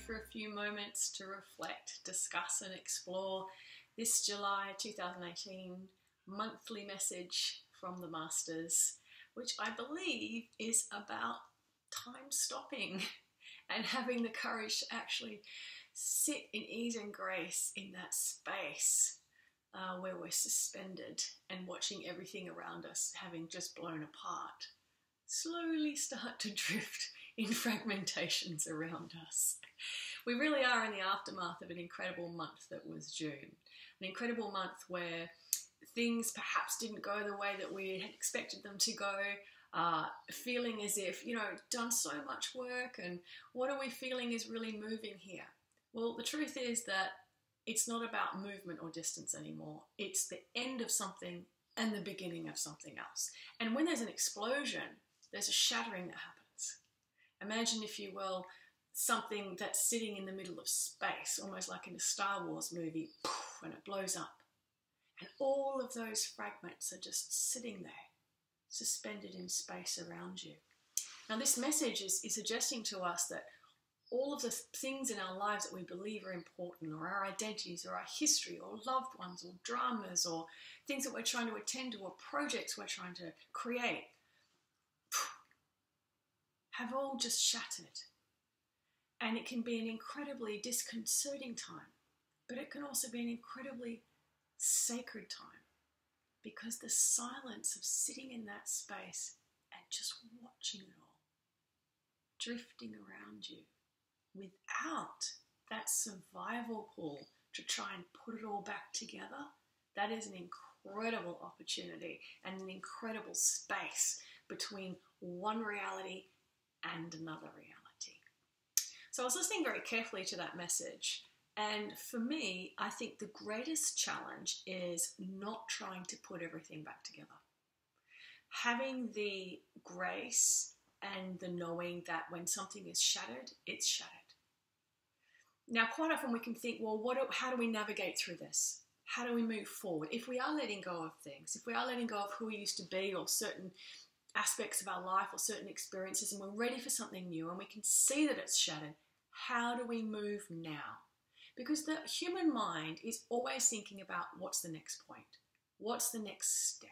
for a few moments to reflect, discuss and explore this July 2018 monthly message from the Masters, which I believe is about time stopping and having the courage to actually sit in ease and grace in that space where we're suspended and watching everything around us having just blown apart slowly start to drift in fragmentations around us. We really are in the aftermath of an incredible month that was June. An incredible month where things perhaps didn't go the way that we had expected them to go, feeling as if, done so much work, and what are we feeling is really moving here? Well, the truth is that it's not about movement or distance anymore. It's the end of something and the beginning of something else. And when there's an explosion, there's a shattering that happens. Imagine, if you will, something that's sitting in the middle of space, almost like in a Star Wars movie, and it blows up. And all of those fragments are just sitting there, suspended in space around you. Now, this message is suggesting to us that all of the things in our lives that we believe are important, or our identities, or our history, or loved ones, or dramas, or things that we're trying to attend to, or projects we're trying to create, have all just shattered. And it can be an incredibly disconcerting time, but it can also be an incredibly sacred time, because the silence of sitting in that space and just watching it all drifting around you without that survival pull to try and put it all back together, that is an incredible opportunity and an incredible space between one reality and another reality. So I was listening very carefully to that message, and for me, I think the greatest challenge is not trying to put everything back together. Having the grace and the knowing that when something is shattered, it's shattered. Now, quite often we can think, well, how do we navigate through this? How do we move forward? If we are letting go of things, if we are letting go of who we used to be, or certain aspects of our life, or certain experiences, and we're ready for something new, and we can see that it's shattered, how do we move now? Because the human mind is always thinking about what's the next point, what's the next step.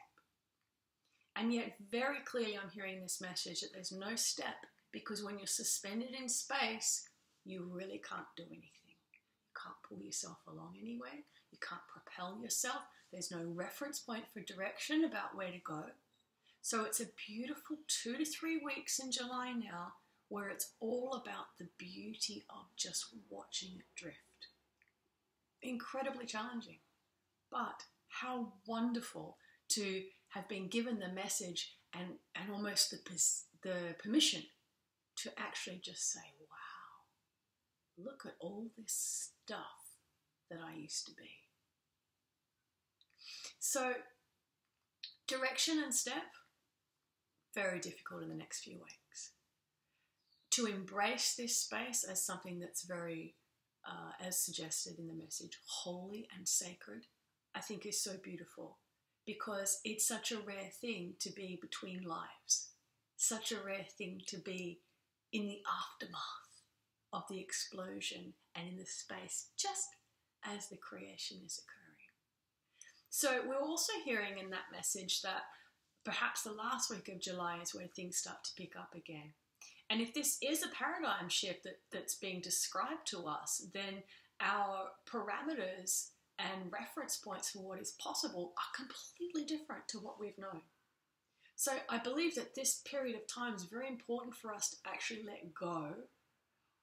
And yet very clearly I'm hearing this message that there's no step, because when you're suspended in space, you really can't do anything. You can't pull yourself along anywhere. You can't propel yourself. There's no reference point for direction about where to go. So it's a beautiful 2 to 3 weeks in July now, where it's all about the beauty of just watching it drift. Incredibly challenging, but how wonderful to have been given the message and almost the permission to actually just say, wow, look at all this stuff that I used to be. So direction and step, very difficult in the next few weeks. To embrace this space as something that's very, as suggested in the message, holy and sacred, I think is so beautiful, because it's such a rare thing to be between lives, such a rare thing to be in the aftermath of the explosion and in the space just as the creation is occurring. So we're also hearing in that message that perhaps the last week of July is where things start to pick up again. And if this is a paradigm shift that's being described to us, then our parameters and reference points for what is possible are completely different to what we've known. So I believe that this period of time is very important for us to actually let go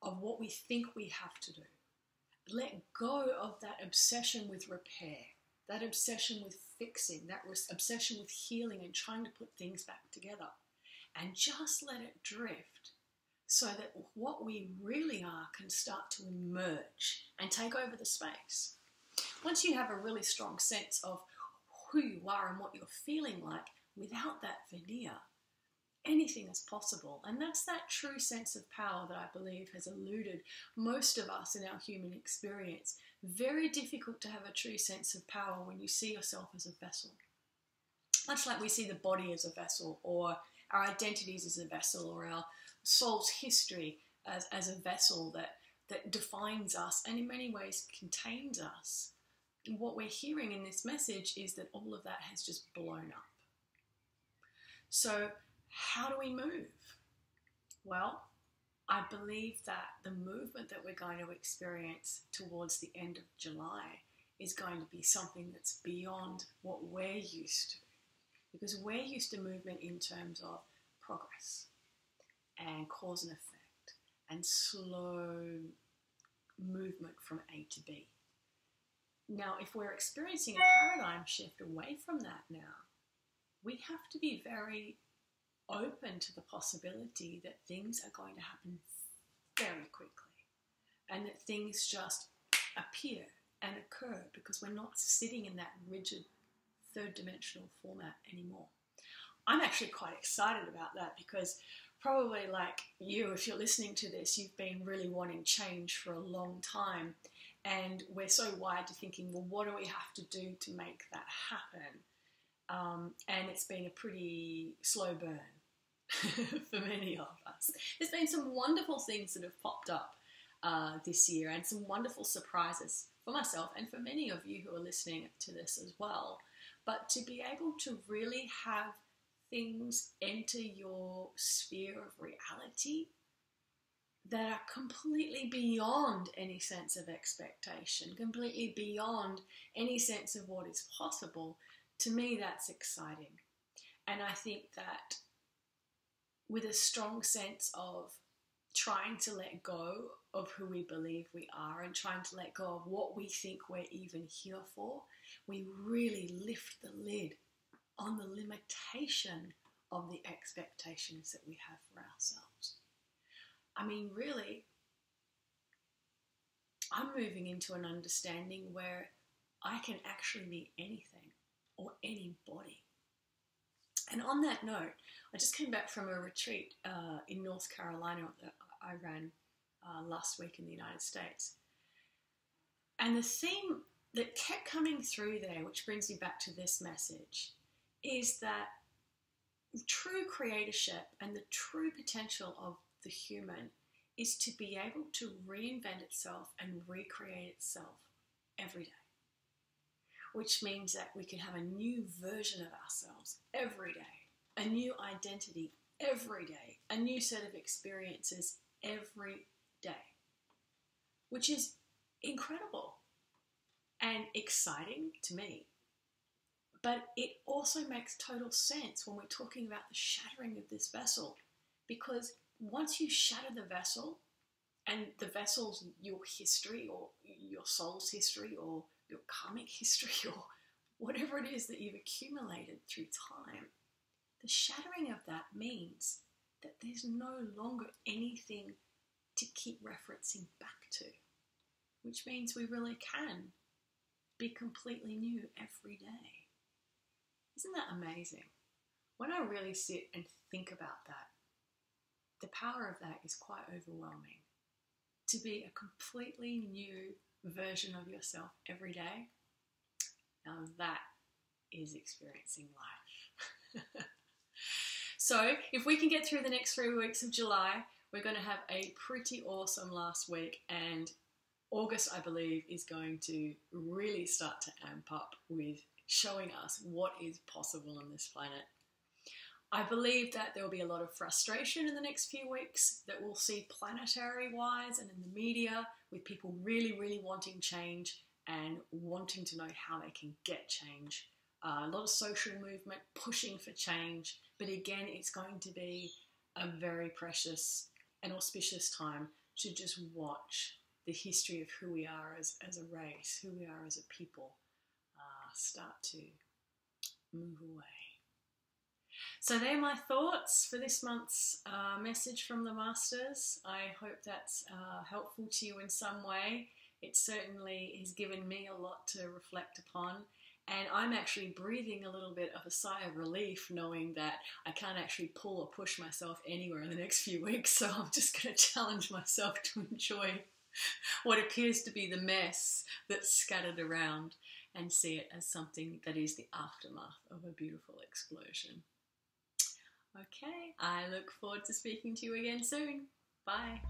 of what we think we have to do. Let go of that obsession with repair, that obsession with fixing, that obsession with healing and trying to put things back together. And just let it drift, so that what we really are can start to emerge and take over the space. Once you have a really strong sense of who you are and what you're feeling like, without that veneer, anything is possible. And that's that true sense of power that I believe has eluded most of us in our human experience. Very difficult to have a true sense of power when you see yourself as a vessel. Much like we see the body as a vessel, or our identities as a vessel, or our soul's history as a vessel that that defines us and in many ways contains us. And what we're hearing in this message is that all of that has just blown up. So how do we move? Well, I believe that the movement that we're going to experience towards the end of July is going to be something that's beyond what we're used to. Because we're used to movement in terms of progress and cause and effect and slow movement from A to B. Now, if we're experiencing a paradigm shift away from that now, we have to be very open to the possibility that things are going to happen very quickly and that things just appear and occur because we're not sitting in that rigid third-dimensional format anymore. I'm actually quite excited about that because probably like you, if you're listening to this, you've been really wanting change for a long time, and we're so wired to thinking, well, what do we have to do to make that happen? And it's been a pretty slow burn for many of us. There's been some wonderful things that have popped up this year and some wonderful surprises for myself and for many of you who are listening to this as well. But to be able to really have things enter your sphere of reality that are completely beyond any sense of expectation, completely beyond any sense of what is possible, to me that's exciting. And I think that with a strong sense of trying to let go of who we believe we are and trying to let go of what we think we're even here for, we really lift the lid on the limitation of the expectations that we have for ourselves. I mean, really, I'm moving into an understanding where I can actually be anything or anybody. And on that note, I just came back from a retreat in North Carolina that I ran last week in the United States. And the theme that kept coming through there, which brings me back to this message, is that true creatorship and the true potential of the human is to be able to reinvent itself and recreate itself every day. Which means that we can have a new version of ourselves every day, a new identity every day, a new set of experiences every day, which is incredible and exciting to me. But it also makes total sense when we're talking about the shattering of this vessel, because once you shatter the vessel, and the vessel's your history or your soul's history or your karmic history or whatever it is that you've accumulated through time, the shattering of that means that there's no longer anything to keep referencing back to, which means we really can be completely new every day. Isn't that amazing? When I really sit and think about that, the power of that is quite overwhelming. To be a completely new version of yourself every day, now that is experiencing life. So if we can get through the next 3 weeks of July, we're going to have a pretty awesome last week, and August, I believe, is going to really start to amp up with showing us what is possible on this planet. I believe that there will be a lot of frustration in the next few weeks that we'll see planetary-wise and in the media, with people really, really wanting change and wanting to know how they can get change. A lot of social movement pushing for change, but again, it's going to be a very precious and auspicious time to just watch the history of who we are as a race, who we are as a people, start to move away. So they're my thoughts for this month's message from the Masters. I hope that's helpful to you in some way. It certainly has given me a lot to reflect upon. And I'm actually breathing a little bit of a sigh of relief knowing that I can't actually pull or push myself anywhere in the next few weeks. So I'm just going to challenge myself to enjoy what appears to be the mess that's scattered around and see it as something that is the aftermath of a beautiful explosion. Okay, I look forward to speaking to you again soon. Bye.